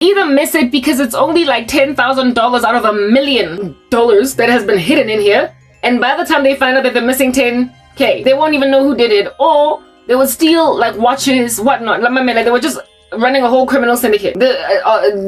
either miss it because it's only like $10,000 out of $1 million that has been hidden in here, and by the time they find out that they're missing 10K, they won't even know who did it, or they would steal like watches, whatnot. Like they were just running a whole criminal syndicate.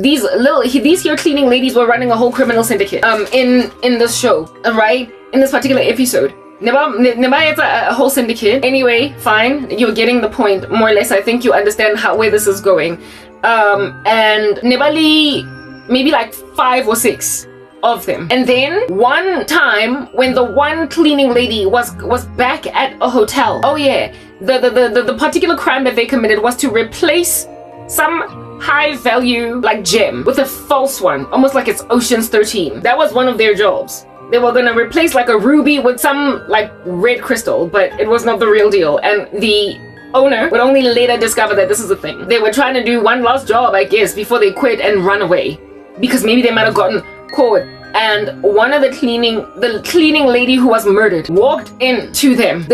These here cleaning ladies were running a whole criminal syndicate in this show, right? In this particular episode. It's a whole syndicate. Anyway, fine. You're getting the point, more or less. I think you understand where this is going. And Nebali, maybe like 5 or 6 of them. And then one time when the one cleaning lady was back at a hotel. Oh yeah, the particular crime that they committed was to replace some high value like gem with a false one, almost like it's Ocean's 13. That was one of their jobs. They were gonna replace like a ruby with some like red crystal, but it was not the real deal. And the owner would only later discover that this is a thing. They were trying to do one last job, I guess, before they quit and run away, because maybe they might have gotten caught. And one of the cleaning lady who was murdered walked into them.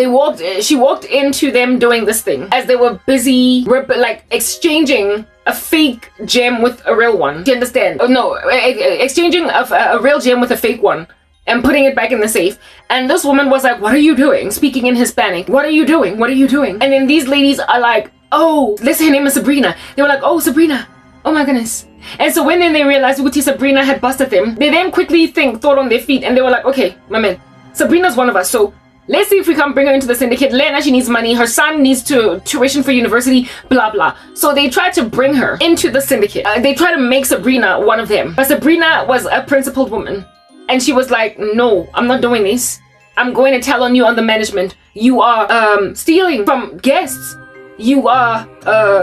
She walked into them doing this thing as they were busy like exchanging a fake gem with a real one. Do you understand? Oh no, exchanging a real gem with a fake one and putting it back in the safe. And this woman was like, "What are you doing?" Speaking in Hispanic. "What are you doing? What are you doing?" And then these ladies are like, "Oh, listen, her name is Sabrina." They were like, "Oh, Sabrina. Oh my goodness." And so when then they realized Uti Sabrina had busted them, they then quickly thought on their feet, and they were like, "Okay, my man, Sabrina's one of us, so let's see if we can bring her into the syndicate. Lena, she needs money. Her son needs tuition for university, blah, blah." So they tried to bring her into the syndicate. They tried to make Sabrina one of them. But Sabrina was a principled woman. And she was like, "No, I'm not doing this. I'm going to tell on you on the management. You are stealing from guests. You are,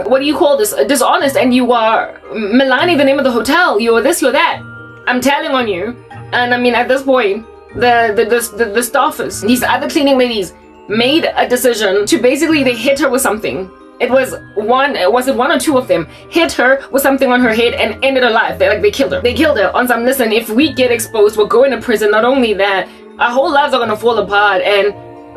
what do you call this? Dishonest, and you are maligning the name of the hotel. You're this, you're that. I'm telling on you." And I mean, at this point, the staffers, these other cleaning ladies, made a decision to basically, they hit her with something. It was one or two of them hit her with something on her head and ended her life. They killed her. They killed her on some, listen, if we get exposed, we're going to prison. Not only that, our whole lives are gonna fall apart. And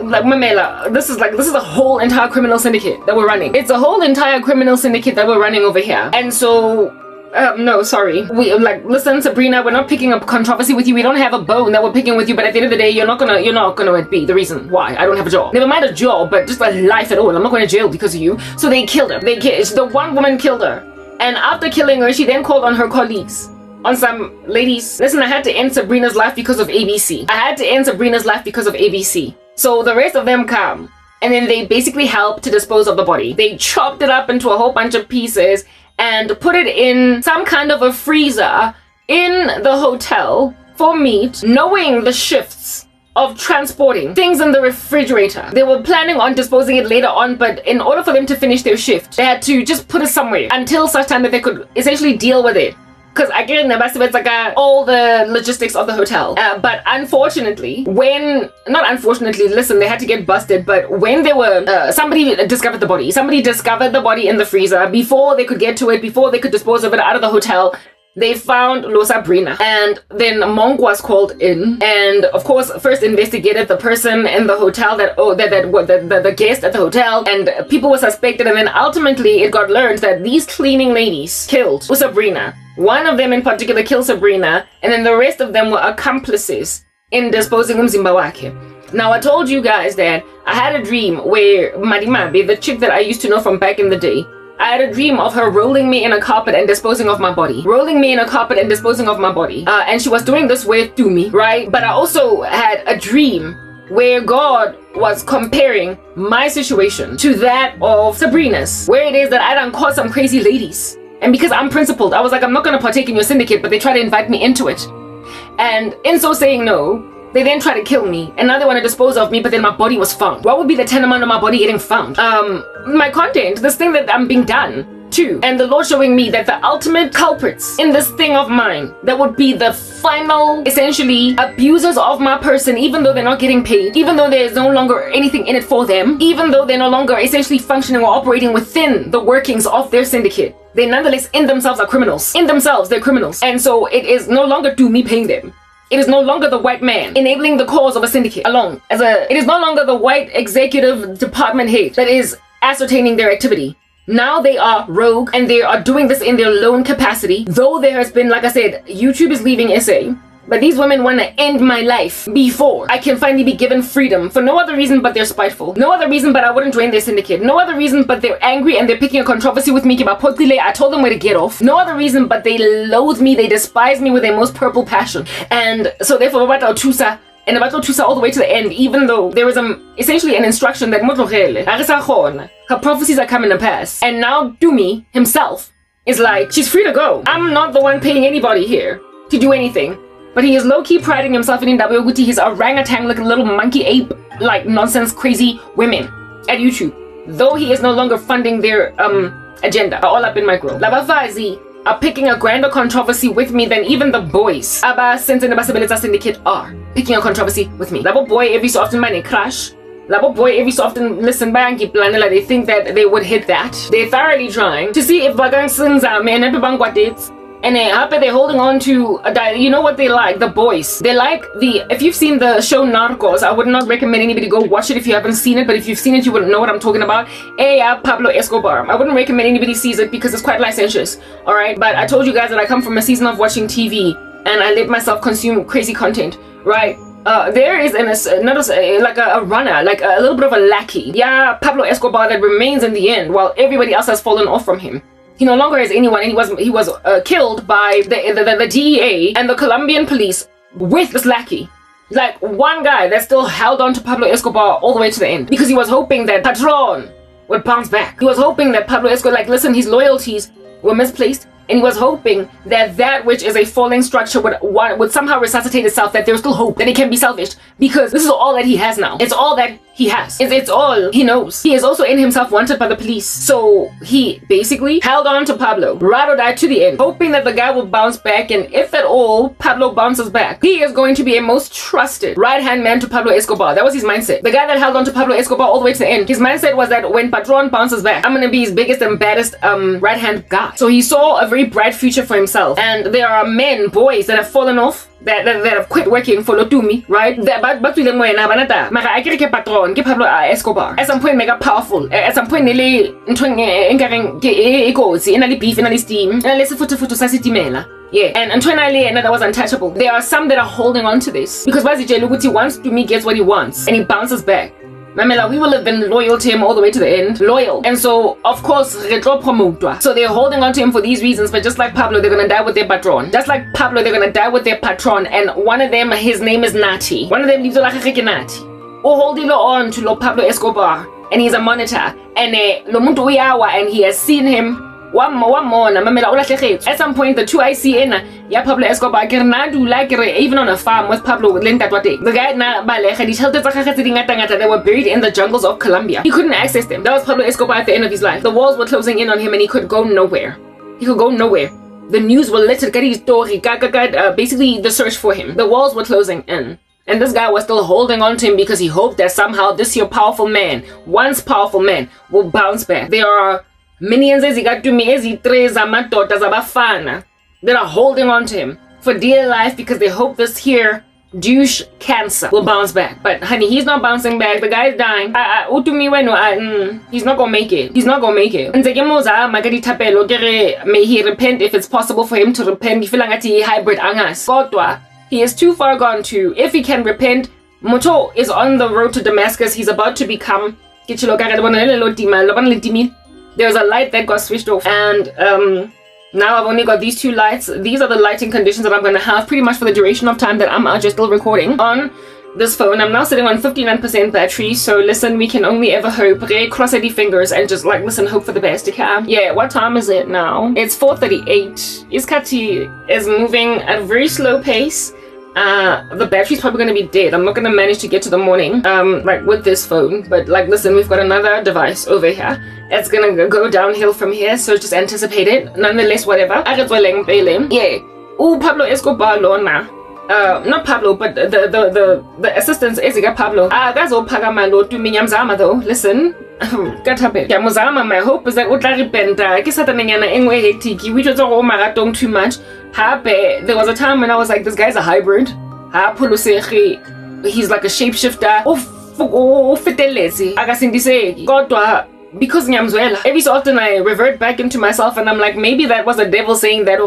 like Mamela, this is a whole entire criminal syndicate that we're running. It's a whole entire criminal syndicate that we're running over here. And so no, sorry. We listen, Sabrina, we're not picking up controversy with you. We don't have a bone that we're picking with you, but at the end of the day, you're not gonna be the reason why I don't have a job. Never mind a job, but just a life at all. I'm not going to jail because of you. So they killed her. The one woman killed her. And after killing her, she then called on her colleagues. On some ladies, listen, I had to end Sabrina's life because of ABC. I had to end Sabrina's life because of ABC. So the rest of them come. And then they basically helped to dispose of the body. They chopped it up into a whole bunch of pieces and put it in some kind of a freezer in the hotel for meat, knowing the shifts of transporting things in the refrigerator. They were planning on disposing it later on, but in order for them to finish their shift, they had to just put it somewhere until such time that they could essentially deal with it. Because again, all the logistics of the hotel. But unfortunately, listen, they had to get busted. But when they were, somebody discovered the body. Somebody discovered the body in the freezer before they could get to it, before they could dispose of it out of the hotel. They found Lo Sabrina, and then Monk was called in, and of course, first investigated the person in the hotel the guest at the hotel, and people were suspected, and then ultimately it got learned that these cleaning ladies killed Sabrina. One of them in particular killed Sabrina, and then the rest of them were accomplices in disposing of Mzimba wake. Now, I told you guys that I had a dream where Marimabe, the chick that I used to know from back in the day, I had a dream of her rolling me in a carpet and disposing of my body. And she was doing this with Dumi, right? But I also had a dream where God was comparing my situation to that of Sabrina's, where it is that I done caught some crazy ladies. And because I'm principled, I was like, I'm not going to partake in your syndicate, but they try to invite me into it. And in so saying no, they then try to kill me, and now they want to dispose of me, but then my body was found. What would be the tantamount of my body getting found? My content, this thing that I'm being done to, and the Lord showing me that the ultimate culprits in this thing of mine, that would be the final, essentially, abusers of my person, even though they're not getting paid, even though there's no longer anything in it for them, even though they're no longer essentially functioning or operating within the workings of their syndicate. They nonetheless, in themselves, are criminals. In themselves, they're criminals. And so it is no longer do me paying them. It is no longer the white man enabling the cause of a syndicate alone. It is no longer the white executive department head that is ascertaining their activity. Now they are rogue and they are doing this in their lone capacity. Though there has been, like I said, YouTube is leaving SA. But these women want to end my life before I can finally be given freedom for no other reason but they're spiteful. No other reason but I wouldn't join their syndicate. No other reason but they're angry and they're picking a controversy with me. I told them where to get off. No other reason but they loathe me. They despise me with their most purple passion. And so therefore, about Tusa and about Tusa all the way to the end, even though there was essentially an instruction that her prophecies are coming to pass. And now Dumi himself is like, she's free to go. I'm not the one paying anybody here to do anything. But he is low-key priding himself in Ndabuyoguti, his orangutan looking little monkey ape like nonsense crazy women at YouTube. Though he is no longer funding their agenda. All up in my group. Labafazi are picking a grander controversy with me than even the boys. Aba Sense and Abasabilita Syndicate are picking a controversy with me. Labo boy every so often money crash. Labo boy every so often listen banki planela. They think that they would hit that. They're thoroughly trying to see if Bagang Sinza men and Bangwa dates. And they're holding on to you know what they like? The boys. They like if you've seen the show Narcos, I would not recommend anybody go watch it if you haven't seen it, but if you've seen it, you would know what I'm talking about. Pablo Escobar. I wouldn't recommend anybody sees it because it's quite licentious. Alright, but I told you guys that I come from a season of watching TV and I let myself consume crazy content, right? There is like a runner, like a little bit of a lackey. Yeah, Pablo Escobar that remains in the end while everybody else has fallen off from him. He no longer has anyone, and he was killed by the DEA and the Colombian police with this lackey. Like one guy that still held on to Pablo Escobar all the way to the end because he was hoping that Patron would bounce back. He was hoping that Pablo Escobar, like, listen, his loyalties were misplaced, and he was hoping that that which is a falling structure would somehow resuscitate itself, that there's still hope, that it can be salvaged, because this is all that he has now. It's all that he has. It's all he knows. He is also in himself wanted by the police. So he basically held on to Pablo, ride or die to the end, hoping that the guy will bounce back, and if at all Pablo bounces back, he is going to be a most trusted right-hand man to Pablo Escobar. That was his mindset. The guy that held on to Pablo Escobar all the way to the end, his mindset was that when Patron bounces back, I'm gonna be his biggest and baddest right-hand guy. So he saw a very bright future for himself. And there are men, boys that have fallen off, that have quit working for Lotumi, right? Pablo Escobar. At some point, mega powerful. At some point, beef, steam, yeah, and that was untouchable. There are some that are holding on to this because once Dumi gets what he wants and he bounces back, Mamela, we will have been loyal to him all the way to the end. Loyal. And so, of course, so they're holding on to him for these reasons, but just like Pablo, they're gonna die with their patron. Just like Pablo, they're gonna die with their patron, and one of them, his name is Nati. One of them lives like a Nati. Or holding on to Lo Pablo Escobar, and he's a monitor. And Lo Muntu Uyawa, and he has seen him. At some point, the two I see in Pablo Escobar, even on a farm with Pablo, the guy they were buried in the jungles of Colombia. He couldn't access them. That was Pablo Escobar at the end of his life. The walls were closing in on him and he could go nowhere. He could go nowhere. The news were littered. Basically, the search for him. The walls were closing in. And this guy was still holding on to him because he hoped that somehow this here powerful man, once powerful man, will bounce back. There are minions that are holding on to him for dear life because they hope this here douche cancer will bounce back. But honey, he's not bouncing back. The guy's dying. He's not gonna make it. He's not gonna make it. May he repent if it's possible for him to repent. Hybrid angas. He is too far gone to, if he can repent. Moto is on the road to Damascus. He's about to become there's a light that got switched off, and now I've only got these two lights. These are the lighting conditions that I'm going to have pretty much for the duration of time that I'm just still recording on this phone. I'm now sitting on 59% battery, so listen, we can only ever hope. Cross the fingers and just like listen, hope for the best. Yeah, what time is it now? It's 4:38. Iskati is moving at a very slow pace. The battery's probably gonna be dead. I'm not gonna manage to get to the morning like with this phone, but like listen, we've got another device over here. It's gonna go downhill from here, so just anticipate it. Nonetheless, whatever. Yeah. Pablo Escobar Lona. Not Pablo, but the assistant is Pablo. Guys, though. Listen. My hope is that too much. There was a time when I was like, this guy's a hybrid. He's like a shapeshifter. because nyamzwela, every so often I revert back into myself and I'm like, maybe that was the devil saying that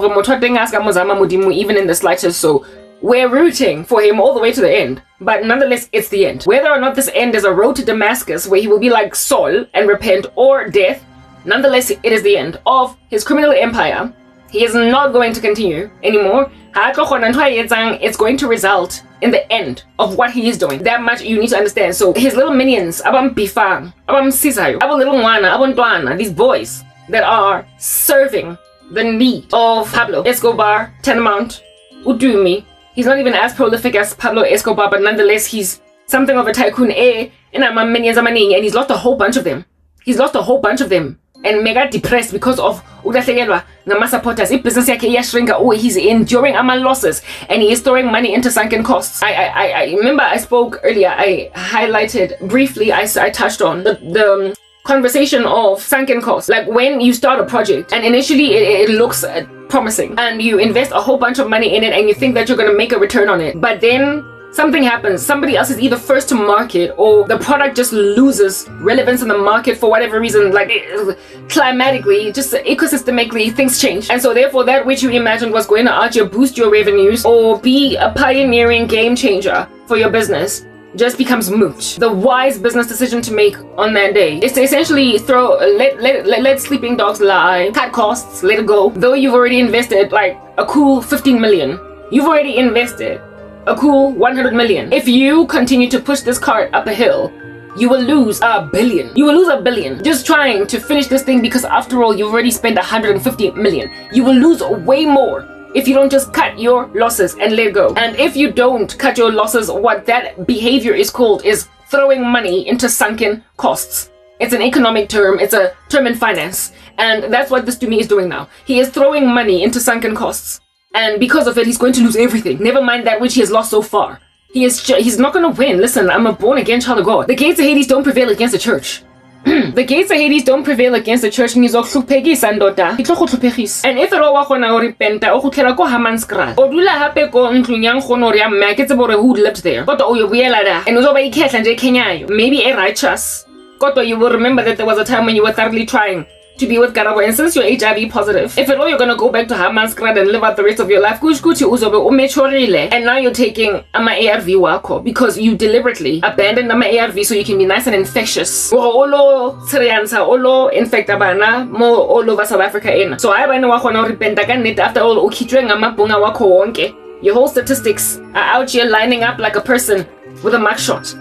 even in the slightest. So we're rooting for him all the way to the end. But nonetheless, it's the end. Whether or not this end is a road to Damascus where he will be like Saul and repent, or death, nonetheless, it is the end of his criminal empire. He is not going to continue anymore. It's going to result in the end of what he is doing. That much you need to understand. So his little minions, abam bifang, abam sisayo, abam little wana, abam tuana, these boys that are serving the need of Pablo Escobar, Tanamount, Udumi. He's not even as prolific as Pablo Escobar, but nonetheless, he's something of a tycoon, and he's lost a whole bunch of them. And mega depressed because of Nama supporters. If business he's enduring losses and he is throwing money into sunken costs. I remember I spoke earlier, I highlighted briefly, I touched on the conversation of sunken costs. Like when you start a project and initially it looks promising and you invest a whole bunch of money in it and you think that you're going to make a return on it, but then something happens. Somebody else is either first to market or the product just loses relevance in the market for whatever reason, like climatically, just ecosystemically, things change. And so therefore that which you imagined was going to actually boost your revenues or be a pioneering game changer for your business just becomes moot. The wise business decision to make on that day is to essentially let sleeping dogs lie, cut costs, let it go. Though you've already invested like a cool 15 million, you've already invested a cool 100 million. If you continue to push this cart up a hill, you will lose $1 billion. You will lose $1 billion just trying to finish this thing, because after all, you've already spent 150 million. You will lose way more if you don't just cut your losses and let go. And if you don't cut your losses, what that behavior is called is throwing money into sunken costs. It's an economic term. It's a term in finance. And that's what this to me is doing now. He is throwing money into sunken costs. And because of it, he's going to lose everything. Never mind that which he has lost so far. He's not going to win. Listen, I'm a born-again child of God. The gates of Hades don't prevail against the church. The gates of Hades don't prevail against the church. And if it all repent, odula hape ko ntlunyang khono ria mme ke tsebore who lived there. Kodwa o yobuyela da. And uzoba ikhehla nje Kenyayo. Maybe a righteous. Kodwa you will remember that there was a time when you were thoroughly trying to be with Garabo, and since you're HIV positive, if at all you're gonna go back to Hamanskrat and live out the rest of your life, and now you're taking ama ARV wako because you deliberately abandoned ama ARV so you can be nice and infectious. Olo infect abana mo all over South Africa in. So I know after all your whole statistics are out here lining up like a person with a mugshot.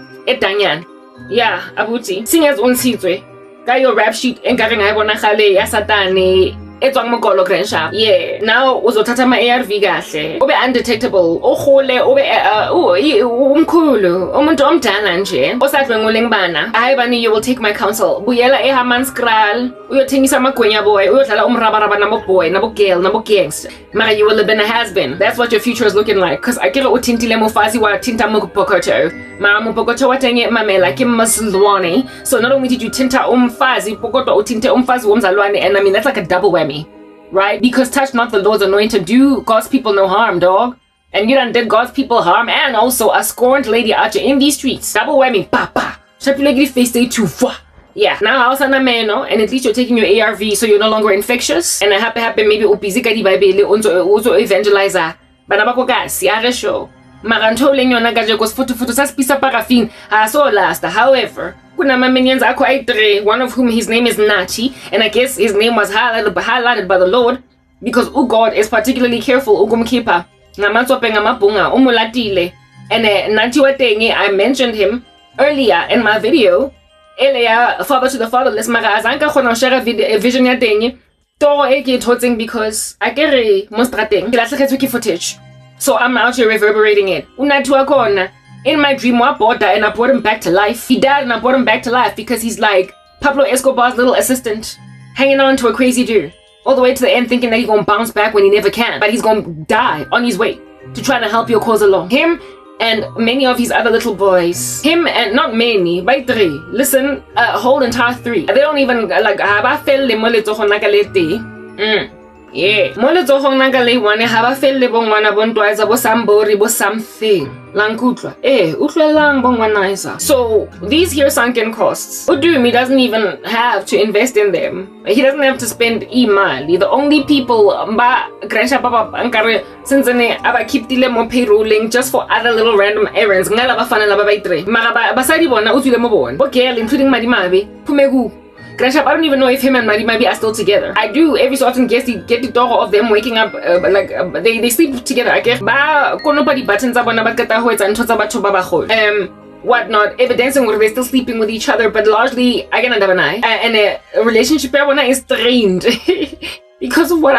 Yeah, abuti. Singers unsizwe. Your rap sheet and carrying I wanna ya satani. It's on Mogolo Grensha. Yeah, now Uzotata ma ARV gashe. Obe undetectable. Ohole, obe umkulu. Omuntom talanje. Osatwenguling bana. Bani, you will take my counsel. Buyela Manskrall. Uyo tingisa makwenya boy. Uyo tala rabaraba nabo boy, nabo girl, nabo gangster. Mara, you will have been a has-been. That's what your future is looking like. Cause I kira utintile mufazi wa tinta mupokoto. Mara mupokoto watenge mamela kim maslwani. So not only did you tinta umfazi, pokoto utinte umfazi umzalwani, and I mean that's like a double whammy. Right? Because touch not the Lord's anointed, do God's people no harm, dog. And you done did God's people harm, and also a scorned lady archer in these streets. Double whammy, papa. Shapulagri face day to yeah. Now also na meno, and at least you're taking your ARV, so you're no longer infectious. And I happy maybe upizika di baby also evangelizer. Banabako gas, yare show. Maranto lenyo nagaje kos futu sas pisa paraffin. So last. However, kuna minions are quite three, one of whom his name is Nachi, and I guess his name was highlighted by the Lord because God is particularly careful ugumkipa. Ngamatswape ngamabunga umulatile. And Nachi watenge, I mentioned him earlier in my video. Elia, father to the fatherless, mara azanka khona share vision ya teng. To eke totsing because I kere monstrateng. Ke footage. So I'm out here reverberating it. Unatua kona. In my dream, I bought that and I brought him back to life. He died and I brought him back to life because he's like Pablo Escobar's little assistant, hanging on to a crazy dude. All the way to the end thinking that he's gonna bounce back when he never can. But he's gonna die on his way to try to help your cause along. Him and many of his other little boys. Him and not many, by three. Listen, a whole entire three. They don't even like Yeah. Mo letsohong naka le one ha ba felle bo ngwana bo ntwaetsa bo sambori bo something. Lankutla. Utlelang bo ngwana isa. So these here sunken costs. Udumi doesn't even have to invest in them. He doesn't have to spend imali. The only people ba grandpa papa ankare since aba keep dile mo payrolling just for other little random errands. Ngala ba fana la ba baitre. Mara basadi bona utswile mo bona. Bo girl including Madimabe. Pumegu. Grandpa, I don't even know if him and Madimabe are still together. I do every so often get the dog of them waking up they sleep together. I guess ba kono pa di buttons ba bona ba kata ho etsa ntho tsa batho ba bagolo. Whatnot, evidencing where they're still sleeping with each other, but largely I cannot have and a relationship is strained because of what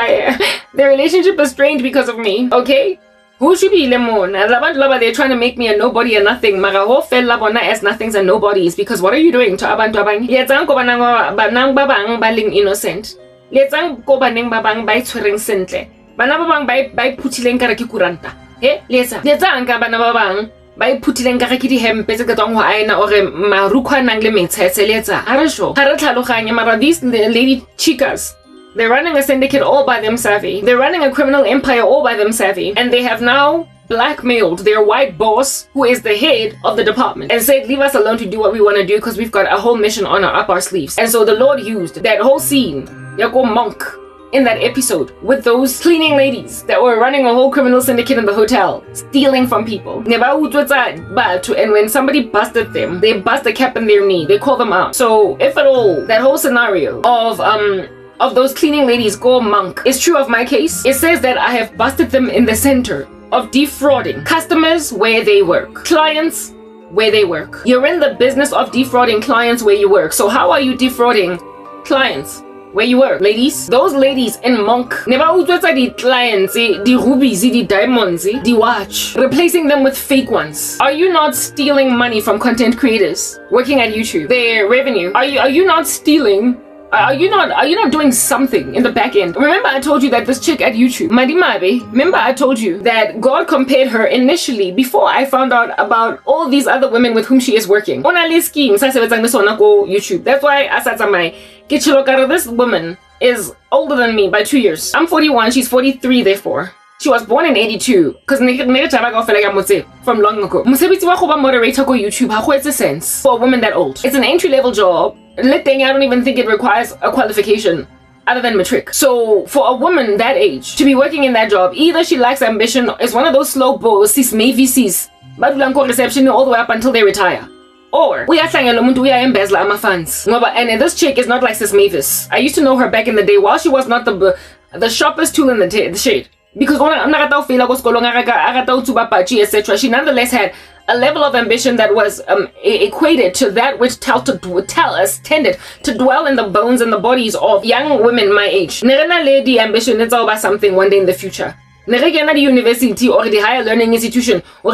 their relationship is strained because of me. Okay. Who should be lemon? They're trying to make me a nobody and nothing. Mara ho fella bona as nothings and nobodies because what are you doing to abantu abang? Letsang ko banang babang baling innocent. Letsang ko baneng babang ba itshwereng sentle. Bana babang ba phutileng kare ke kuranta. Letsang ka bana babang ba iphutileng kare ke di hempe tse ka tswang ho aina ore marukho nang le metshetse letsa. Ha re sho. Ha re tlhaloganye mara these lady chicas, they're running a syndicate all by themselves. They're running a criminal empire all by themselves. And they have now blackmailed their white boss, who is the head of the department, and said, leave us alone to do what we want to do because we've got a whole mission up our sleeves. And so the Lord used that whole scene, Yako Monk, in that episode with those cleaning ladies that were running a whole criminal syndicate in the hotel, stealing from people. And when somebody busted them, they bust a cap in their knee. They call them out. So if at all, that whole scenario of those cleaning ladies go monk is true of my case, it says that I have busted them in the center of defrauding customers where they work, clients where they work. You're in the business of defrauding clients where you work. So how are you defrauding clients where you work? Ladies, those ladies in monk never utwetsa di clients, di rubies, di diamonds, di watch, replacing them with fake ones. Are you not stealing money from content creators working at YouTube? Their revenue. Are you not stealing? Are you not doing something in the back end? Remember I told you that this chick at YouTube, Madimabe, remember I told you that God compared her initially before I found out about all these other women with whom she is working. YouTube. That's why I said to my this woman is older than me by 2 years. I'm 41, she's 43 therefore. She was born in 82 because from long ago. Musebetsi wa go ba moderator go YouTube ha go etse sense for a woman that old. It's an entry-level job. I don't even think it requires a qualification other than matric. So for a woman that age to be working in that job, either she lacks ambition, is one of those slow boys, sis maybe sis, badulanko reception all the way up until they retire. Or we are saying embezzle ama funds. And this chick is not like Sis Mavis. I used to know her back in the day while she was not the sharpest tool in the shade. Because etc. She nonetheless had a level of ambition that was equated to that which tended to dwell in the bones and the bodies of young women my age. Nerena lady ambition, it's all about something one day in the future. Neregena the university or the higher learning institution or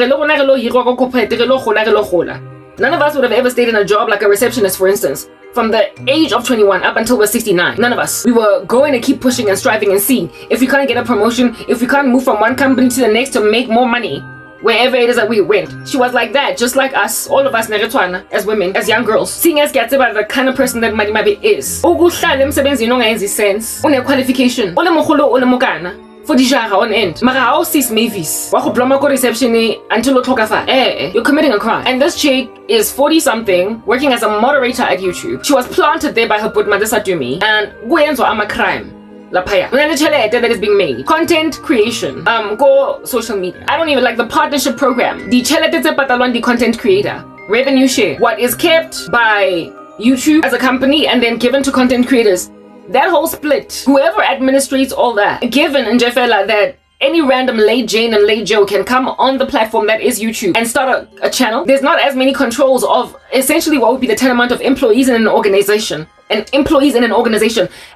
none of us would have ever stayed in a job like a receptionist, for instance, from the age of 21 up until we're 69. None of us. We were going to keep pushing and striving and seeing if we can't get a promotion, if we can't move from one company to the next to make more money, wherever it is that we went. She was like that, just like us, all of us, Neretwana, as women, as young girls. Seeing as Gatsiba, the kind of person that Madimabe is. Sense, qualification, for the jara on end. Mara how sis Mavis. Reception until you're committing a crime. And this chick is 40 something, working as a moderator at YouTube. She was planted there by her put Madisa Dumi, and I'm a crime. Lapaya. That is being made. Content creation. Go social media. I don't even like the partnership program. The the content creator. Revenue share. What is kept by YouTube as a company and then given to content creators. That whole split, whoever administrates all that, given in Jeffella that any random Lay Jane and Lay Joe can come on the platform that is YouTube and start a channel, there's not as many controls of essentially what would be the tantamount of employees in an organization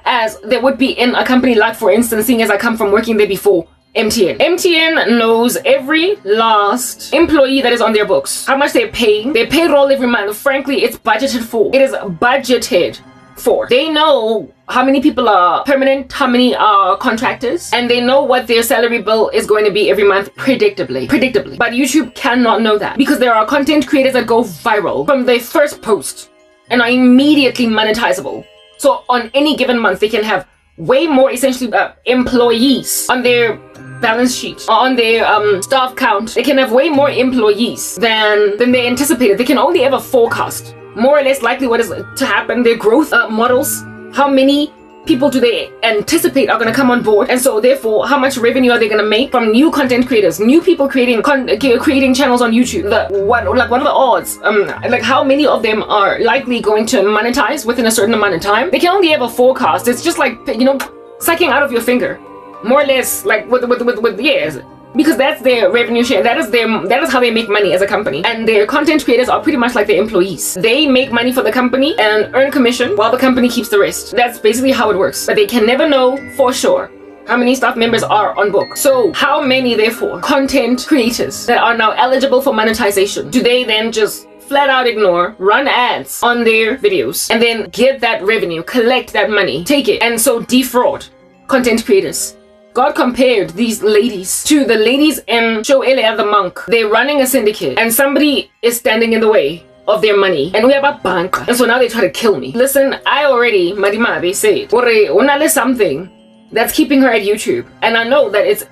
as there would be in a company like, for instance, seeing as I come from working there before, MTN. MTN knows every last employee that is on their books, how much they're paying, their payroll every month. Frankly, it's budgeted for. It is budgeted for. They know how many people are permanent, how many are contractors, and they know what their salary bill is going to be every month predictably. But YouTube cannot know that because there are content creators that go viral from their first post and are immediately monetizable. So on any given month, they can have way more essentially employees on their balance sheet, on their staff count. They can have way more employees than they anticipated. They can only ever forecast more or less likely what is to happen, their growth models, how many people do they anticipate are going to come on board, and so therefore how much revenue are they going to make from new content creators, new people creating channels on YouTube. What are the odds, like how many of them are likely going to monetize within a certain amount of time? They can only ever forecast. It's just like, you know, sucking out of your finger, more or less, like with years, because that's their revenue share. That is how they make money as a company. And their content creators are pretty much like their employees. They make money for the company and earn commission while the company keeps the rest. That's basically how it works. But they can never know for sure how many staff members are on book. So how many, therefore, content creators that are now eligible for monetization do they then just flat out ignore, run ads on their videos, and then get that revenue, collect that money, take it, and so defraud content creators? God compared these ladies to the ladies in Show Elia the Monk. They're running a syndicate and somebody is standing in the way of their money. And we have a bank. And so now they try to kill me. Listen, I already, Madimabe said, there's something that's keeping her at YouTube. And I know that it's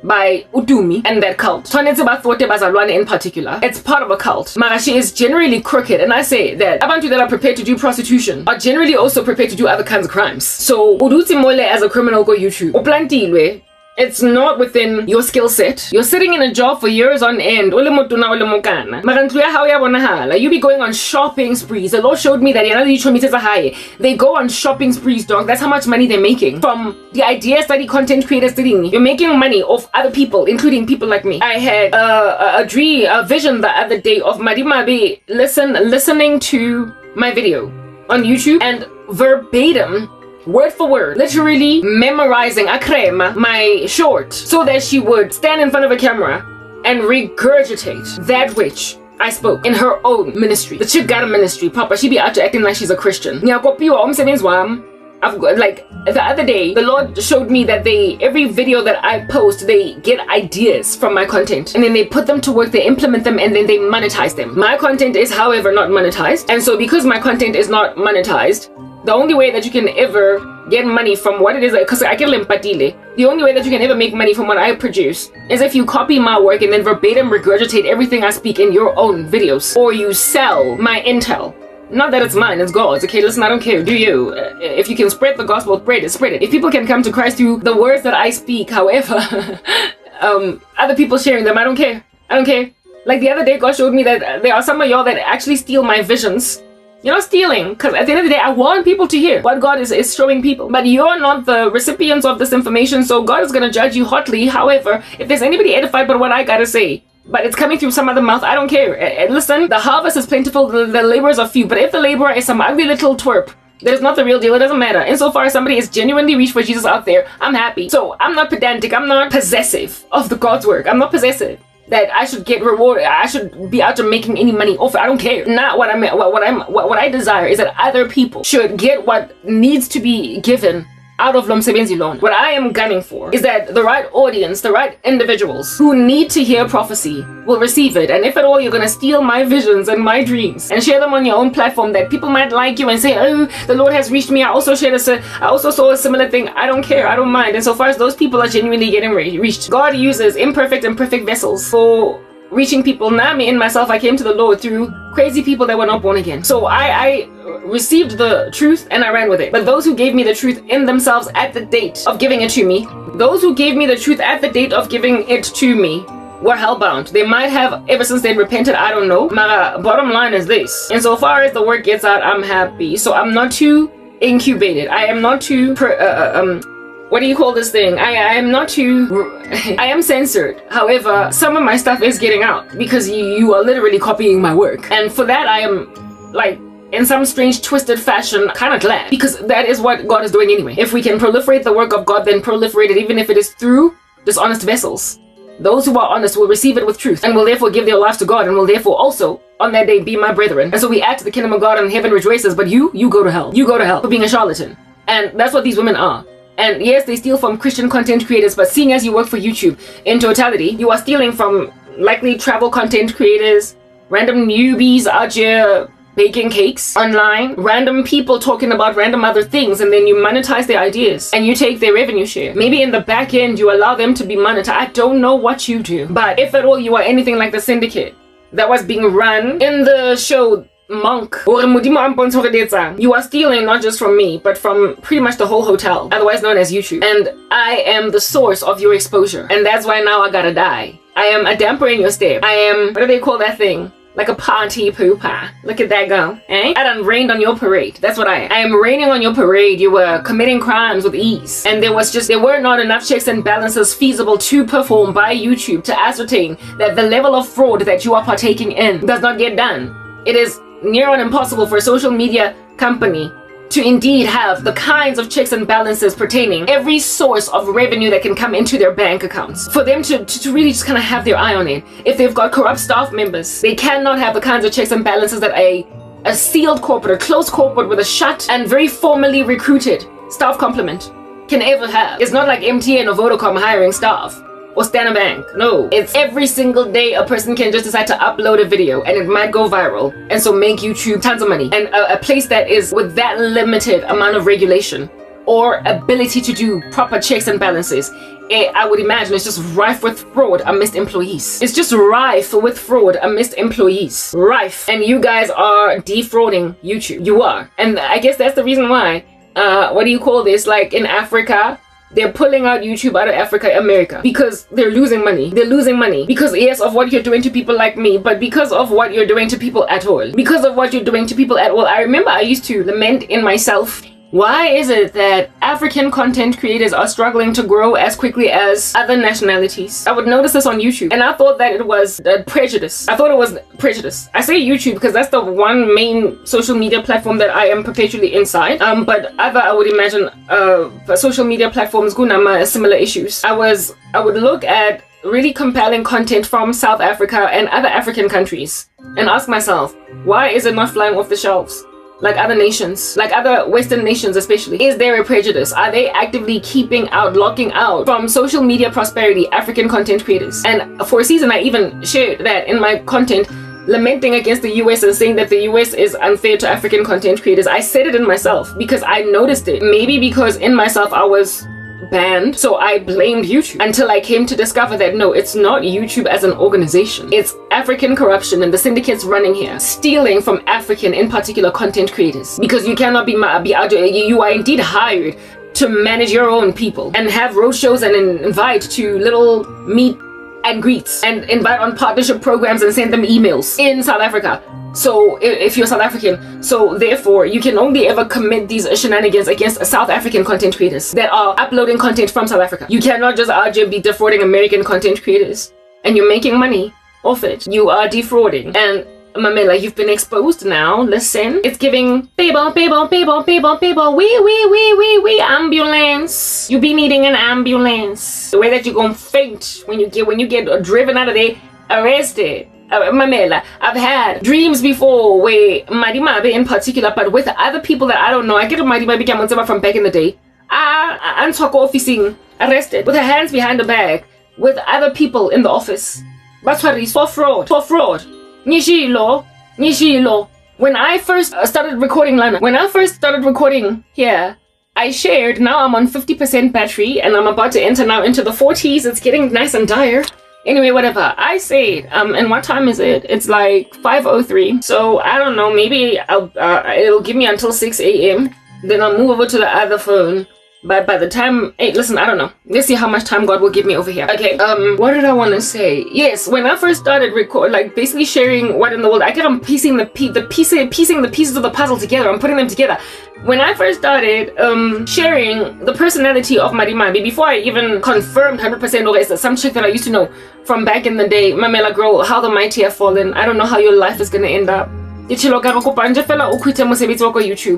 by Udumi and that cult. In particular, it's part of a cult. She is generally crooked, and I say that abantu that are prepared to do prostitution are generally also prepared to do other kinds of crimes. So Uduti Mole as a criminal go YouTube. It's not within your skill set. You're sitting in a job for years on end. You be going on shopping sprees. The Lord showed me that they go on shopping sprees, dog. That's how much money they're making from the idea study content creators studying. You're making money off other people, including people like me. I had a vision the other day of Madimabe listening to my video on YouTube and verbatim, word for word, literally memorizing my short, so that she would stand in front of a camera and regurgitate that which I spoke in her own ministry. The chick got a ministry, Papa. She be out to acting like she's a Christian. Like the other day, the Lord showed me that every video that I post, they get ideas from my content and then they put them to work, they implement them, and then they monetize them. My content is, however, not monetized. And so because my content is not monetized, the only way that you can ever get money from what it is, because I get lempatile, the only way that you can ever make money from what I produce is if you copy my work and then verbatim regurgitate everything I speak in your own videos, or you sell my intel. Not that it's mine, it's God's. Okay, listen, I don't care. Do you? If you can spread the gospel, spread it, spread it. If people can come to Christ through the words that I speak, however, other people sharing them, I don't care. I don't care. Like the other day, God showed me that there are some of y'all that actually steal my visions. You're not stealing, because at the end of the day, I want people to hear what God is showing people. But you're not the recipients of this information, so God is going to judge you hotly. However, if there's anybody edified by what I gotta say, but it's coming through some other mouth, I don't care. Listen, the harvest is plentiful, the laborers are few. But if the laborer is some ugly little twerp that is not the real deal, it doesn't matter. Insofar as somebody is genuinely reached for Jesus out there, I'm happy. So I'm not pedantic, I'm not possessive of the God's work. I'm not possessive that I should get rewarded, I should be out to making any money off it. I don't care. Not what I desire is that other people should get what needs to be given out of Lomsebenzi loan. What I am gunning for is that the right audience, the right individuals who need to hear prophecy will receive it. And if at all you're gonna steal my visions and my dreams and share them on your own platform that people might like you and say, oh, the Lord has reached me, I also saw a similar thing, I don't care, I don't mind. And so far as those people are genuinely getting reached, God uses imperfect and perfect vessels for reaching people. Nami and myself, I came to the Lord through crazy people that were not born again. So I received the truth and I ran with it. But those who gave me the truth in themselves at the date of giving it to me, those who gave me the truth at the date of giving it to me were hellbound. They might have ever since they repented, I don't know. My bottom line is this. Insofar as the word gets out, I'm happy. So I'm not too incubated. I am not too what do you call this thing? I am not too... I am censored. However, some of my stuff is getting out because you are literally copying my work. And for that, I am, like, in some strange twisted fashion, kind of glad. Because that is what God is doing anyway. If we can proliferate the work of God, then proliferate it even if it is through dishonest vessels. Those who are honest will receive it with truth and will therefore give their lives to God and will therefore also, on that day, be my brethren. And so we add to the kingdom of God and heaven rejoices, but you go to hell. You go to hell for being a charlatan. And that's what these women are. And yes, they steal from Christian content creators, but seeing as you work for YouTube, in totality, you are stealing from likely travel content creators, random newbies out here baking cakes online, random people talking about random other things, and then you monetize their ideas and you take their revenue share. Maybe in the back end you allow them to be monetized. I don't know what you do, but if at all you are anything like the syndicate that was being run in the show Monk, you are stealing not just from me, but from pretty much the whole hotel, otherwise known as YouTube. And I am the source of your exposure, and that's why now I gotta die. I am a damper in your step. I am, what do they call that thing? Like a party pooper. Look at that go. Eh? I done rained on your parade. That's what I am. I am raining on your parade. You were committing crimes with ease. And there were not enough checks and balances feasible to perform by YouTube to ascertain that the level of fraud that you are partaking in does not get done. It is near on impossible for a social media company to indeed have the kinds of checks and balances pertaining every source of revenue that can come into their bank accounts. For them to really just kind of have their eye on it. If they've got corrupt staff members, they cannot have the kinds of checks and balances that a sealed corporate, a closed corporate with a shut and very formally recruited staff complement can ever have. It's not like MTN or Vodacom hiring staff or Standard Bank. No, it's every single day a person can just decide to upload a video and it might go viral and so make YouTube tons of money. And a place that is with that limited amount of regulation or ability to do proper checks and balances, I would imagine it's just rife with fraud amidst employees. It's just rife with fraud amidst employees. Rife. And you guys are defrauding YouTube. You are. And I guess that's the reason why, what do you call this? Like in Africa, they're pulling out YouTube out of Africa, America, because they're losing money. They're losing money because, yes, of what you're doing to people like me, but because of what you're doing to people at all. Because of what you're doing to people at all. I remember I used to lament in myself, why is it that African content creators are struggling to grow as quickly as other nationalities? I would notice this on YouTube, and I thought that it was prejudice. I thought it was prejudice. I say YouTube because that's the one main social media platform that I am perpetually inside. But other, I would imagine, social media platforms guna similar issues. I would look at really compelling content from South Africa and other African countries and ask myself, why is it not flying off the shelves? Like other nations, like other Western nations especially. Is there a prejudice? Are they actively keeping out, locking out from social media prosperity African content creators? And for a season I even shared that in my content, lamenting against the US and saying that the US is unfair to African content creators. I said it in myself because I noticed it. Maybe because in myself I was banned, so I blamed YouTube until I came to discover that no, it's not YouTube as an organization. It's African corruption and the syndicates running here, stealing from African, in particular, content creators. Because you cannot be out. You are indeed hired to manage your own people and have roadshows and invite to little meet and greets and invite on partnership programs and send them emails in South Africa. So if you're South African, so therefore you can only ever commit these shenanigans against South African content creators that are uploading content from South Africa. You cannot just be defrauding American content creators and you're making money off it. You are defrauding. And Mamela, you've been exposed now. Listen, it's giving we ambulance. You be needing an ambulance. The way that you're gonna faint when you get driven out of there, arrested. Mamela, I've had dreams before where Madimabe in particular, but with other people that I don't know. I get a Madimabe Kamonzeba from back in the day. I'm officing, arrested with her hands behind the back with other people in the office. But for fraud. Nishilo. When I first started recording here, I shared, now I'm on 50% battery and I'm about to enter now into the 40s. It's getting nice and dire. Anyway, whatever. I said, and what time is it? It's like 5:03. So I don't know, maybe it'll give me until 6 a.m. Then I'll move over to the other phone. But by the time, hey, listen, I don't know. Let's see how much time God will give me over here. Okay, what did I want to say? Yes, when I first started basically sharing what in the world, I'm piecing the pieces of the puzzle together. I'm putting them together. When I first started sharing the personality of Marimabi, before I even confirmed 100% or it's some chick that I used to know from back in the day, Mamela girl, how the mighty have fallen. I don't know how your life is gonna end up. YouTube.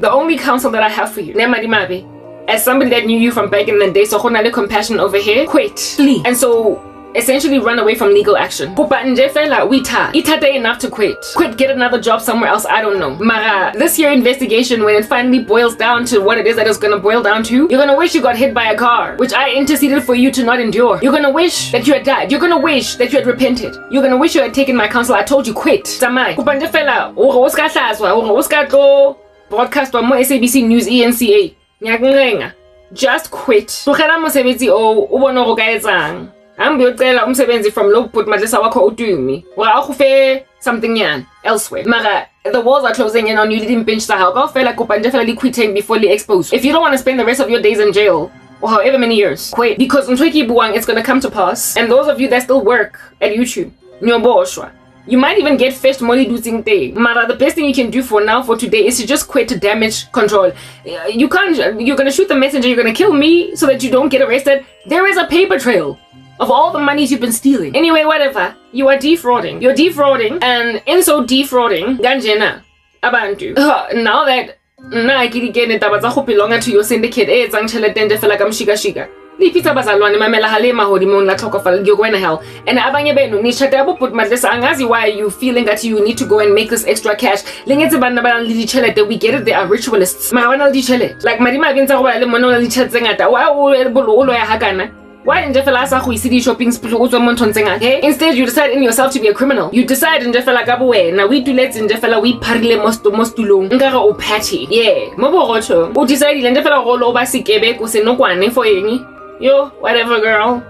The only counsel that I have for you, Marimabi, as somebody that knew you from back in the day, so honale compassion over here, quit. Flee. And so essentially run away from legal action. But nje fela ithathe enough to quit, get another job somewhere else. I don't know. Mara, this year investigation, when it finally boils down to what it is that it's gonna boil down to, you're gonna wish you got hit by a car, which I interceded for you to not endure. You're gonna wish that you had died. You're gonna wish that you had repented. You're gonna wish you had taken my counsel. I told you quit. Samai. But nje fela uska hlazwa, uska go broadcast on SABC News ENCA. Nyakungenga. Just quit. Tlogela mosebetsi o bona go ka etsang. Hambi uyocela umsebenzi from lo put madlesa wakho udumi. Ora go fe something yan elsewhere. Mara, the walls are closing in on you. Didn't pinch sa how. Go fela kopa nje fela quitting before they expose. If you don't want to spend the rest of your days in jail or however many years, quit. Because it's gonna come to pass. And those of you that still work at YouTube, nyoboshwa. You might even get fetched money doing thing. Mara, the best thing you can do for now, for today, is to just quit to damage control. You can't, you're gonna shoot the messenger, you're gonna kill me so that you don't get arrested. There is a paper trail of all the monies you've been stealing. Anyway, whatever. You are defrauding. You're defrauding, and in so defrauding, ganjena, abantu. Now that, I can't get it, but belong to your syndicate, it's actually then feel like I'm shiga. Lipita bazalwane mamela hale mahodi mona tlhokofala you're going to hell. And abanye benu ni chatabo put madlesa angazi why you feeling that you need to go and make this extra cash. Lengetse bana ba le ditšhelete, we get it, they are ritualists. Ma wana le ditšhelete. Like madima bintsa go ba le mona le ditšhelete ngata. Why o bolo ya hakana? Why nje fela sa go isidi shopping spree o tswa mo ntseng okay? Instead you decide in yourself to be a criminal. You decide nje fela ka bo wena we tuletse nje fela we parile mostulong nkare o patty. Yeah, mo bo gotsho. O decide nje fela go lo ba sekebe ko se nokwane for eng. Yo, whatever, girl.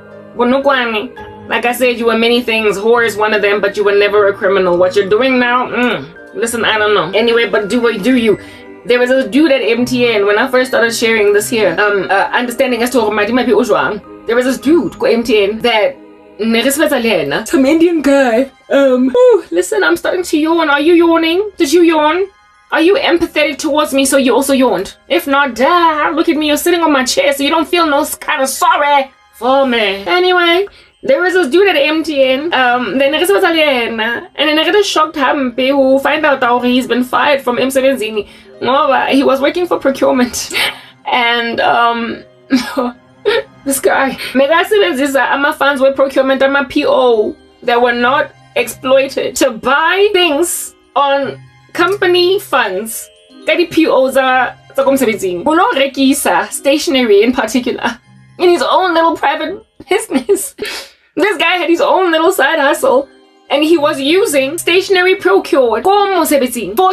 Like I said, you were many things. Whore is one of them, but you were never a criminal. What you're doing now, listen, I don't know. Anyway, but do you. There was a dude at MTN when I first started sharing this here. Understanding as to there was this dude go MTN that some Indian guy. Listen, I'm starting to yawn. Are you yawning? Did you yawn? Are you empathetic towards me so you also yawned? If not, look at me, you're sitting on my chair so you don't feel no kind of sorry for me. Anyway, there was this dude at MTN, then and then I got shocked him who find out that he's been fired from M7 he was working for procurement. And this guy, I'm fans with procurement, I'm a PO that were not exploited to buy things on company funds. Kadi POs are stationery in particular in his own little private business. This guy had his own little side hustle and he was using stationery procured for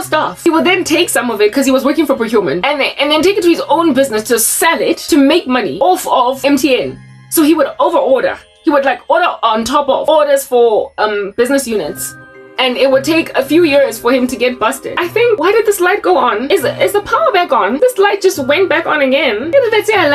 stuff. He would then take some of it because he was working for procurement and then take it to his own business to sell it to make money off of MTN. So he would overorder. He would like order on top of orders for business units. And it would take a few years for him to get busted. I think, why did this light go on? Is the power back on? This light just went back on again. Is there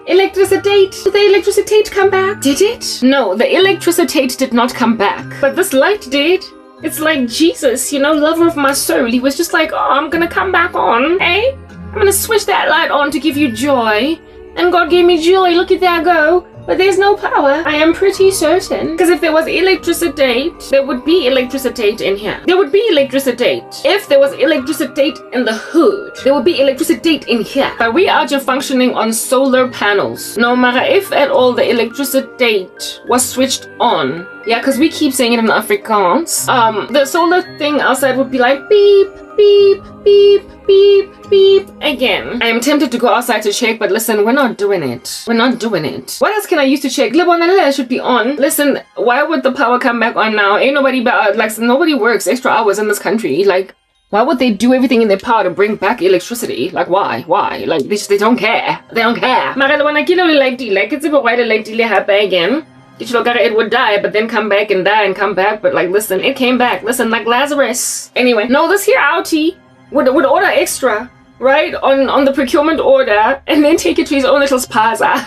electricity? Did the electricity come back? Did it? No, the electricity did not come back. But this light did. It's like Jesus, lover of my soul. He was just like, oh, I'm gonna come back on. Hey, I'm gonna switch that light on to give you joy. And God gave me joy, look at that go. But there's no power. I am pretty certain. Because if there was electricity, there would be electricity in here. There would be electricity. If there was electricity in the hood, there would be electricity in here. But we are just functioning on solar panels. No matter if at all the electricity was switched on. Yeah, because we keep saying it in Afrikaans. The solar thing outside would be like beep, beep, beep, beep, beep again. I am tempted to go outside to check, but listen, we're not doing it. We're not doing it. What else can I use to check? Lebonalele should be on. Listen, why would the power come back on now? Ain't nobody nobody works extra hours in this country. Like, why would they do everything in their power to bring back electricity? Like, why? Like, they don't care. They don't care. It's even why they happen again. It would die, but then come back and die and come back. But like, listen, it came back. Listen, like Lazarus. Anyway, no, this here outie would order extra, right, on the procurement order, and then take it to his own little spaza,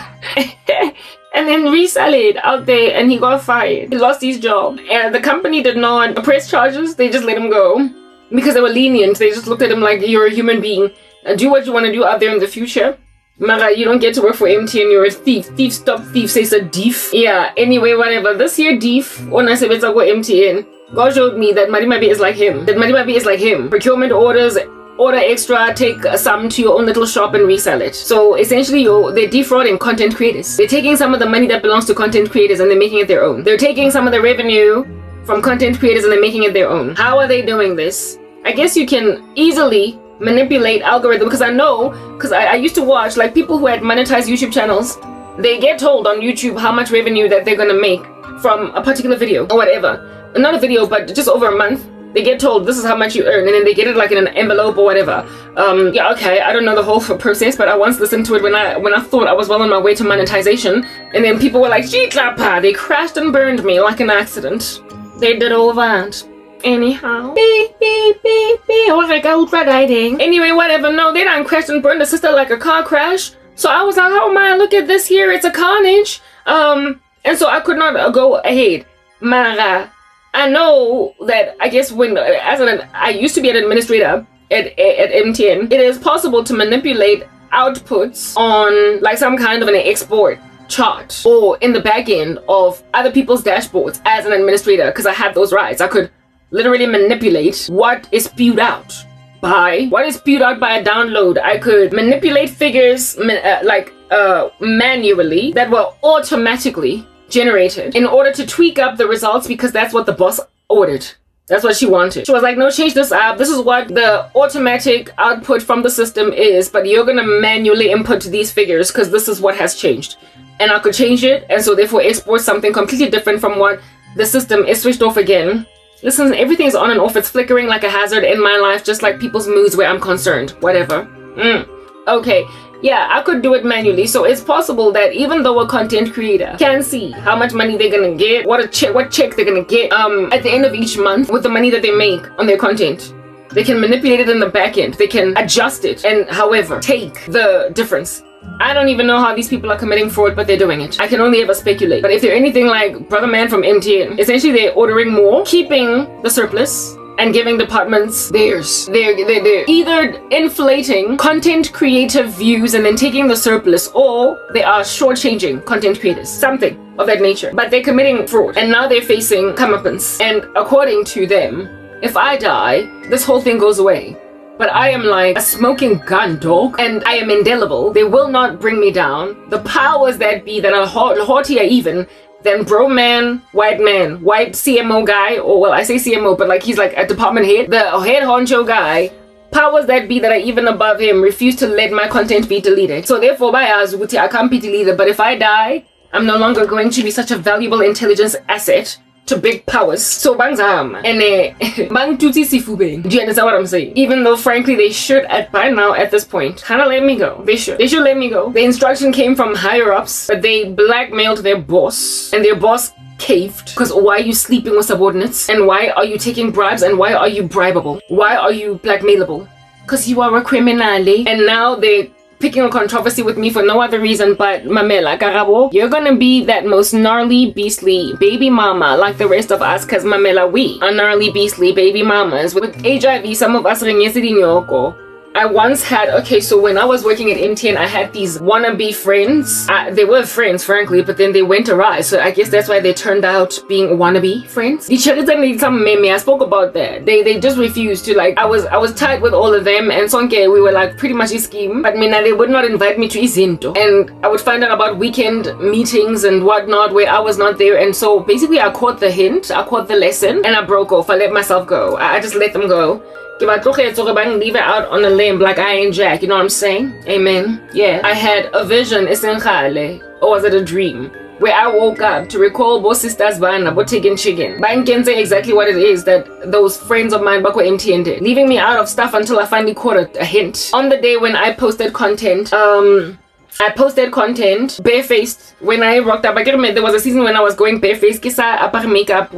and then resell it out there, and he got fired. He lost his job, and the company did not press charges. They just let him go because they were lenient. They just looked at him like, you're a human being. Do what you want to do out there in the future. Mara, you don't get to work for MTN, you're a thief. Thief, stop thief, says a thief. Yeah, anyway, whatever. This here thief, when I said it's like MTN, God showed me that Marimabi is like him. Procurement orders order extra, take some to your own little shop and resell it. So essentially they're defrauding content creators. They're taking some of the money that belongs to content creators and they're making it their own. They're taking some of the revenue from content creators and they're making it their own. How are they doing this? I guess you can easily manipulate algorithm, because I know, because I used to watch like people who had monetized YouTube channels. They get told on YouTube how much revenue that they're gonna make from a particular video or whatever. Not a video, but just over a month. They get told this is how much you earn, and then they get it like in an envelope or whatever. Yeah, okay, I don't know the whole process, but I once listened to it when I thought I was well on my way to monetization, and then people were like, "Gee, clappa!" They crashed and burned me like an accident. They did all that. Anyhow, beep beep beep beep. Ultra dieting. Anyway, whatever. No, they done crashed and burned the sister like a car crash. So I was like, oh man, look at this here. It's a carnage. And so I could not go ahead. Mara, I know that I guess when I used to be an administrator at MTN, it is possible to manipulate outputs on like some kind of an export chart or in the back end of other people's dashboards as an administrator, because I had those rights. I could literally manipulate what is spewed out by a download. I could manipulate figures manually that were automatically generated in order to tweak up the results, because that's what the boss ordered. That's what she wanted. She was like, no, change this up. This is what the automatic output from the system is, but you're gonna manually input these figures because this is what has changed. And I could change it, and so therefore export something completely different from what the system is switched off again. Listen, everything's on and off. It's flickering like a hazard in my life, just like people's moods where I'm concerned. Whatever. Okay. Yeah, I could do it manually. So it's possible that even though a content creator can see how much money they're gonna get, what check they're gonna get at the end of each month with the money that they make on their content, they can manipulate it in the back end. They can adjust it and however take the difference. I don't even know how these people are committing fraud, but they're doing it. I can only ever speculate. But if they're anything like Brother Man from MTN, essentially they're ordering more, keeping the surplus, and giving departments theirs. They're either inflating content creator views and then taking the surplus, or they are shortchanging content creators, something of that nature. But they're committing fraud, and now they're facing comeuppance. And according to them, if I die, this whole thing goes away. But I am like a smoking gun, dog, and I am indelible. They will not bring me down. The powers that be that are haughtier even than bro man, white CMO guy, or well, I say CMO, but like he's like a department head, the head honcho guy, powers that be that are even above him refuse to let my content be deleted. So therefore, by Azuti, I can't be deleted. But if I die, I'm no longer going to be such a valuable intelligence asset to big powers. So bangzam and bang tuti sifubeng. Do you understand what I'm saying? Even though frankly they should by now at this point kinda let me go. They should let me go. The instruction came from higher ups, but they blackmailed their boss, and their boss caved. Because why are you sleeping with subordinates? And why are you taking bribes? And why are you bribable? Why are you blackmailable? Because you are a criminal. And now they picking a controversy with me for no other reason but Mamela Karabo, you're gonna be that most gnarly, beastly baby mama like the rest of us, because Mamela, we are gnarly, beastly baby mamas. With HIV, some of us nyoko. I once had, okay, so when I was working at MTN, I had these wannabe friends. They were friends, frankly, but then they went awry. So I guess that's why they turned out being wannabe friends. I spoke about that. They just refused to, like, I was tight with all of them, and Sonke, we were like pretty much a scheme. But they would not invite me to Izinto. And I would find out about weekend meetings and whatnot where I was not there. And so basically I caught the hint, I caught the lesson, and I broke off. I let myself go. I just let them go. Leave it out on a limb like I ain't Jack, you know what I'm saying? Amen. Yeah, I had a vision, or was it a dream, where I woke up to recall both sisters bana, but taking chicken. But I can say exactly what it is that those friends of mine back were MTN did, leaving me out of stuff until I finally caught a hint. On the day when I posted content, barefaced when I rocked up. I can remember there was a season when I was going barefaced, kisa app makeup,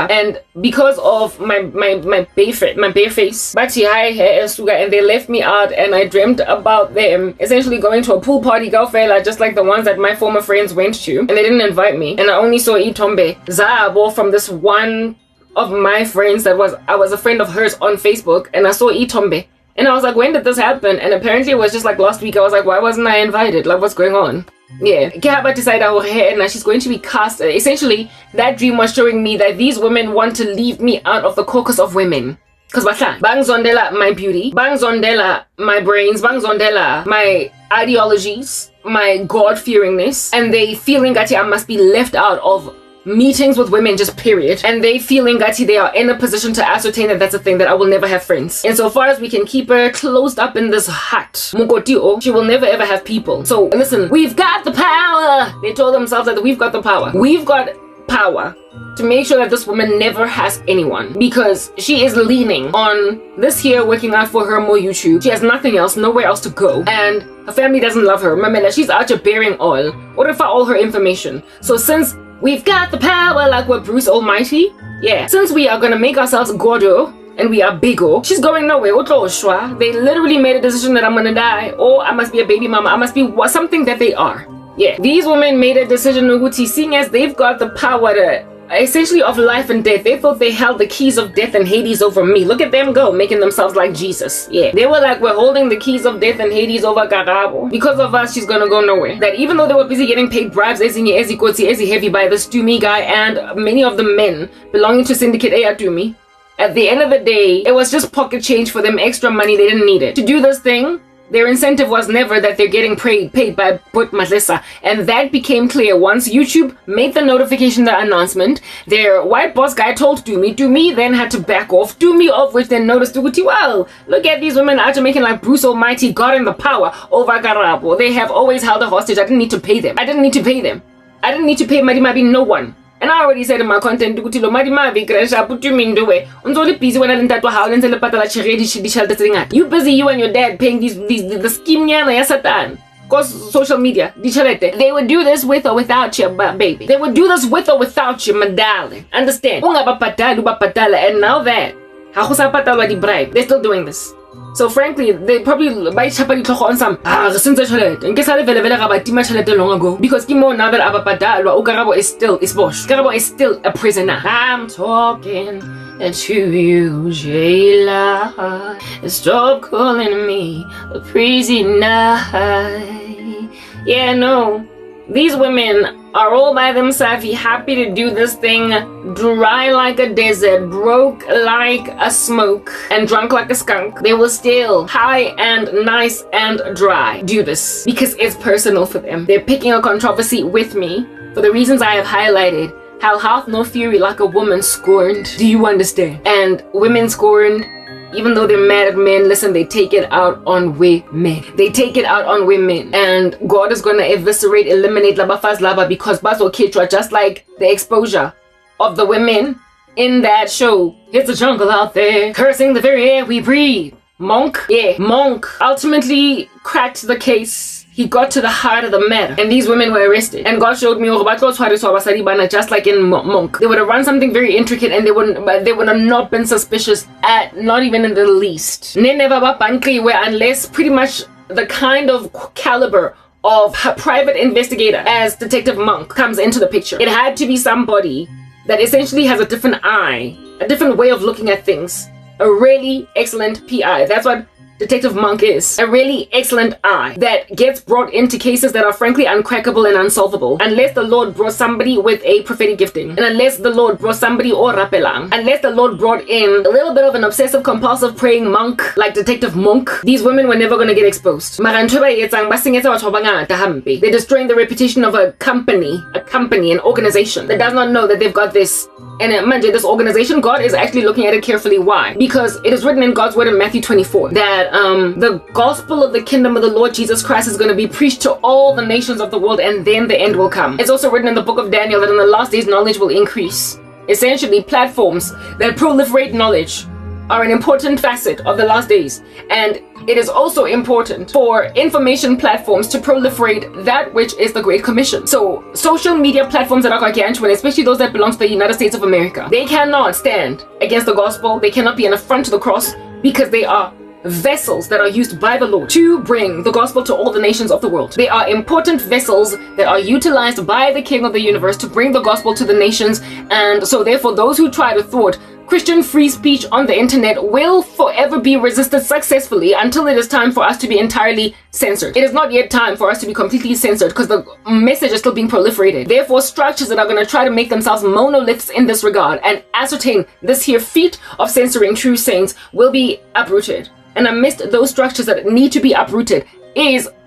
and because of my bare face, bachi high hair and sugar, and they left me out, and I dreamt about them essentially going to a pool party, girlfella, just like the ones that my former friends went to, and they didn't invite me, and I only saw Itombe Zabo from this one of my friends I was a friend of hers on Facebook, and I saw Itombe. And I was like, when did this happen? And apparently it was just like last week. I was like, why wasn't I invited? Like, what's going on? Yeah. Kehaba decided and she's going to be cast. Essentially, that dream was showing me that these women want to leave me out of the caucus of women. Because bangzondela my beauty, bangzondela my brains, bangzondela my ideologies, my God-fearingness, and they feeling that I must be left out of meetings with women, just period. And they feeling that they are in a position to ascertain that that's a thing, that I will never have friends. And so far as we can keep her closed up in this hut, she will never ever have people. So listen, we've got the power. They told themselves that we've got the power. We've got power to make sure that this woman never has anyone, because she is leaning on this here working out for her more YouTube. She has nothing else, nowhere else to go, and her family doesn't love her. Mamela, she's out here bearing all her information. So since we've got the power, like we're Bruce Almighty, yeah, since we are gonna make ourselves gordo and we are bigo, she's going nowhere. They literally made a decision that I'm gonna die, or I must be a baby mama, I must be something that they are. Yeah, these women made a decision, Uguti, seeing as they've got the power to essentially of life and death. They thought they held the keys of death and Hades over me. Look at them go, making themselves like Jesus. Yeah, they were like, we're holding the keys of death and Hades over Garabo. Because of us, she's gonna go nowhere. That even though they were busy getting paid bribes, ezi heavy by this Dumi guy and many of the men belonging to Syndicate A at Dumi, at the end of the day, it was just pocket change for them, extra money. They didn't need it to do this thing. Their incentive was never that they're getting paid by But Matlesa. And that became clear once YouTube made the notification, the announcement. Their white boss guy told Dumi then had to back off. Dumi of which then noticed, well, look at these women out making like Bruce Almighty, God in the power over Garabo. They have always held a hostage. I didn't need to pay them. I didn't need to pay Madimabi no one. And I already said in my content, you busy when I you busy, you and your dad paying the scheme satan. Cause social media, they would do this with or without you, baby. They would do this with or without you, my darling. Understand? And now that they're still doing this. So frankly, they probably buy chapati on some long ago, because now that Garabo is still Garabo is still a prisoner. I'm talking to you, Jayla. Stop calling me a prisoner. Yeah, no. These women are all by themselves, happy to do this thing, dry like a desert, broke like a smoke, and drunk like a skunk. They will still, high and nice and dry, do this because it's personal for them. They're picking a controversy with me for the reasons I have highlighted. How hath no fury like a woman scorned. Do you understand? And women scorned, even though they're mad at men, listen, they take it out on women. They take it out on women. And God is going to eviscerate, eliminate Labafa's Laba, because Baso Kitra, just like the exposure of the women in that show. It's a jungle out there, cursing the very air we breathe. Monk ultimately cracked the case. He got to the heart of the matter, and these women were arrested. And God showed me just like in Monk. They would have run something very intricate, and they would have not been suspicious at not even in the least. Unless pretty much the kind of caliber of a private investigator as Detective Monk comes into the picture. It had to be somebody that essentially has a different eye, a different way of looking at things. A really excellent PI. That's what Detective Monk is. A really excellent eye that gets brought into cases that are frankly uncrackable and unsolvable, unless the Lord brought somebody with a prophetic gifting, and unless the Lord brought somebody or rapelang, unless the Lord brought in a little bit of an obsessive compulsive praying monk like Detective Monk. These women were never going to get exposed. They're destroying the reputation of a company, an organization that does not know that they've got this. And this organization, God is actually looking at it carefully. Why? Because it is written in God's word in Matthew 24 that the gospel of the kingdom of the Lord Jesus Christ is going to be preached to all the nations of the world, and then the end will come. It's also written in the book of Daniel that in the last days knowledge will increase. Essentially, platforms that proliferate knowledge are an important facet of the last days, and it is also important for information platforms to proliferate that which is the Great Commission. So social media platforms that are especially those that belong to the United States of America, they cannot stand against the gospel. They cannot be an affront to the cross, because they are vessels that are used by the Lord to bring the gospel to all the nations of the world. They are important vessels that are utilized by the King of the universe to bring the gospel to the nations. And so therefore those who try to thwart Christian free speech on the internet will forever be resisted successfully until it is time for us to be entirely censored. It is not yet time for us to be completely censored because the message is still being proliferated. Therefore, structures that are going to try to make themselves monoliths in this regard and ascertain this here feat of censoring true saints will be uprooted. And amidst those structures that need to be uprooted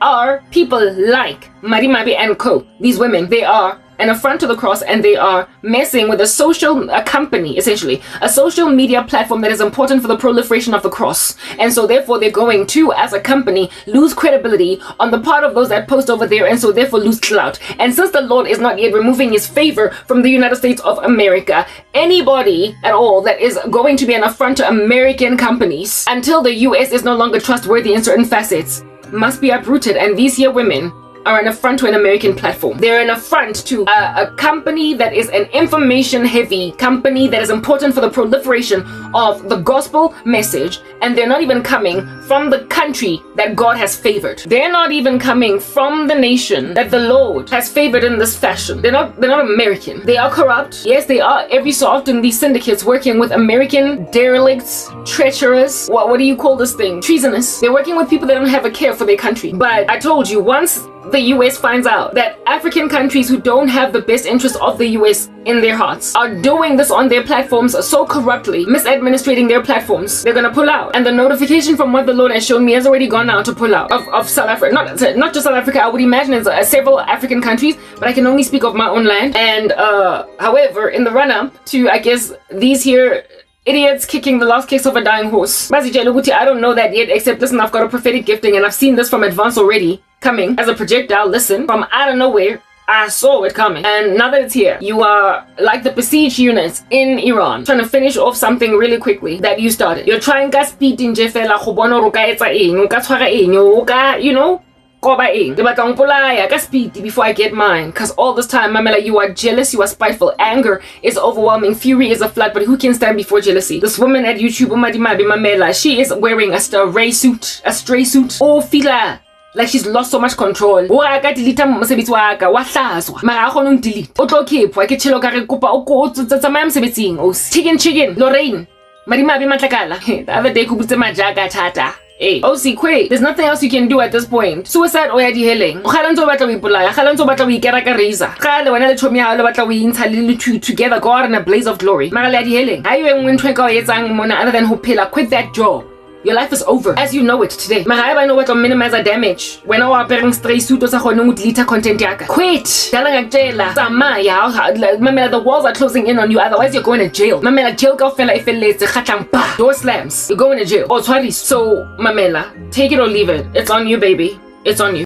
are people like Marimabi and Co. These women, they are an affront to the cross, and they are messing with a company, essentially, a social media platform that is important for the proliferation of the cross. And so therefore they're going to, as a company, lose credibility on the part of those that post over there, and so therefore lose clout. And since the Lord is not yet removing his favor from the United States of America, anybody at all that is going to be an affront to American companies until the US is no longer trustworthy in certain facets must be uprooted. And these here women are an affront to an American platform. They're an affront to a company that is an information-heavy company that is important for the proliferation of the gospel message, and they're not even coming from the country that God has favored. They're not even coming from the nation that the Lord has favored in this fashion. They're not American. They are corrupt. Yes, they are every so often these syndicates working with American derelicts, treacherous, what do you call this thing? Treasonous. They're working with people that don't have a care for their country. But I told you, once the US finds out that African countries who don't have the best interests of the US in their hearts are doing this on their platforms so corruptly, misadministrating their platforms, they're gonna pull out. And the notification from what the Lord has shown me has already gone out to pull out of South Africa. Not just South Africa, I would imagine it's several African countries, but I can only speak of my own land. And however, in the run-up to, I guess, these here idiots kicking the last kicks of a dying horse, I don't know that yet, except listen, I've got a prophetic gifting, and I've seen this from advance already coming as a projectile. Listen, from out of nowhere, I saw it coming. And now that it's here, you are like the besieged units in Iran, trying to finish off something really quickly that you started. You're trying to speed in Jefela, you know, before I get mine. Because all this time, Mamela, you are jealous, you are spiteful. Anger is overwhelming, fury is a flood, but who can stand before jealousy? This woman at YouTube, Mamela, she is wearing a stray suit. Oh, fila, like she's lost so much control. Chicken, Lorraine, the other day, hey, Osikwe, there's nothing else you can do at this point. Suicide or yadi healing. Together, God in a blaze of glory. Other than quit that job. Your life is over as you know it today. I know what to minimize the damage. When I was wearing stray suit or content yaka. Quit. The walls are closing in on you, otherwise you're going to jail. Mamela, jail go fella if it door slams. You're going to jail. Oh, sorry. So, Mamela, take it or leave it. It's on you, baby. It's on you.